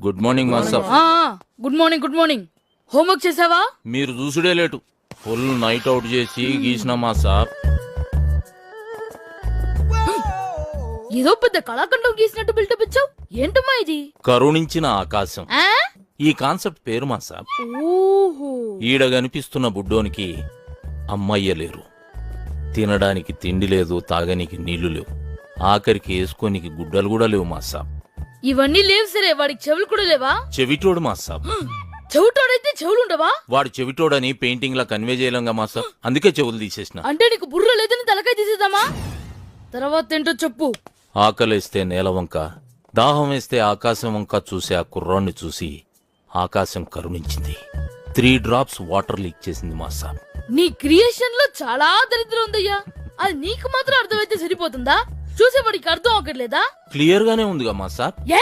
Good morning master. Good morning good morning. Homework చేసావా? మీరు చూసుడే late. Full night out చేసి గీసిన మాస్టర్. ఏదో పెద్ద కళాఖండం గీసినట్టు బిల్డప్ ఇచ్చావు. ఏంటమ్మా ఇది? కరుణించిన ఆకాశం ఆ? ఈ కాన్సెప్ట్ పేరు మాస్టర్. ఓహో. ఈడ కనిపిస్తున్న బుడ్డోనికి అమ్మయ్య లేరు, తినడానికి తిండి లేదు, తాగనికి నీళ్లు లేవు, ఆఖరికి వేసుకోనికి గుడ్డలు కూడా లేవు మాస్టర్. ఇవన్నీ లేవు సరే, వాడికి చెవులు కూడా లేవా? చెవిటోడు మాస్టర్. చెవిటోడైతే చెవులు ఉండవా? వాడు చెవిటోడని పెయింటింగ్ లా కన్వే చేయలేంగా మాస్టర్, అందుకే చెవులు తీసేసిన. అంటే నీకు బుర్ర లేదని తలకాయ తీసేద్దామా? తర్వాత ఏంటో చెప్పు. ఆకలేస్తే నేల వంక, దాహం వేస్తే ఆకాశం వంక చూసి ఆ కుర్రాన్ని చూసి ఆకాశం కరుణించింది. 3 drops వాటర్ లీక్ చేసింది మాస్టర్. నీ క్రియేషన్ లో చాలా దరిద్రం ఉందయ్యా. అది నీకు మాత్రం అర్థమైతే సరిపోతుందా? చూసేవాడికి అర్థం అవ్వట్లేదా? క్లియర్ గానే ఉందిగా మాస్టర్. ఏ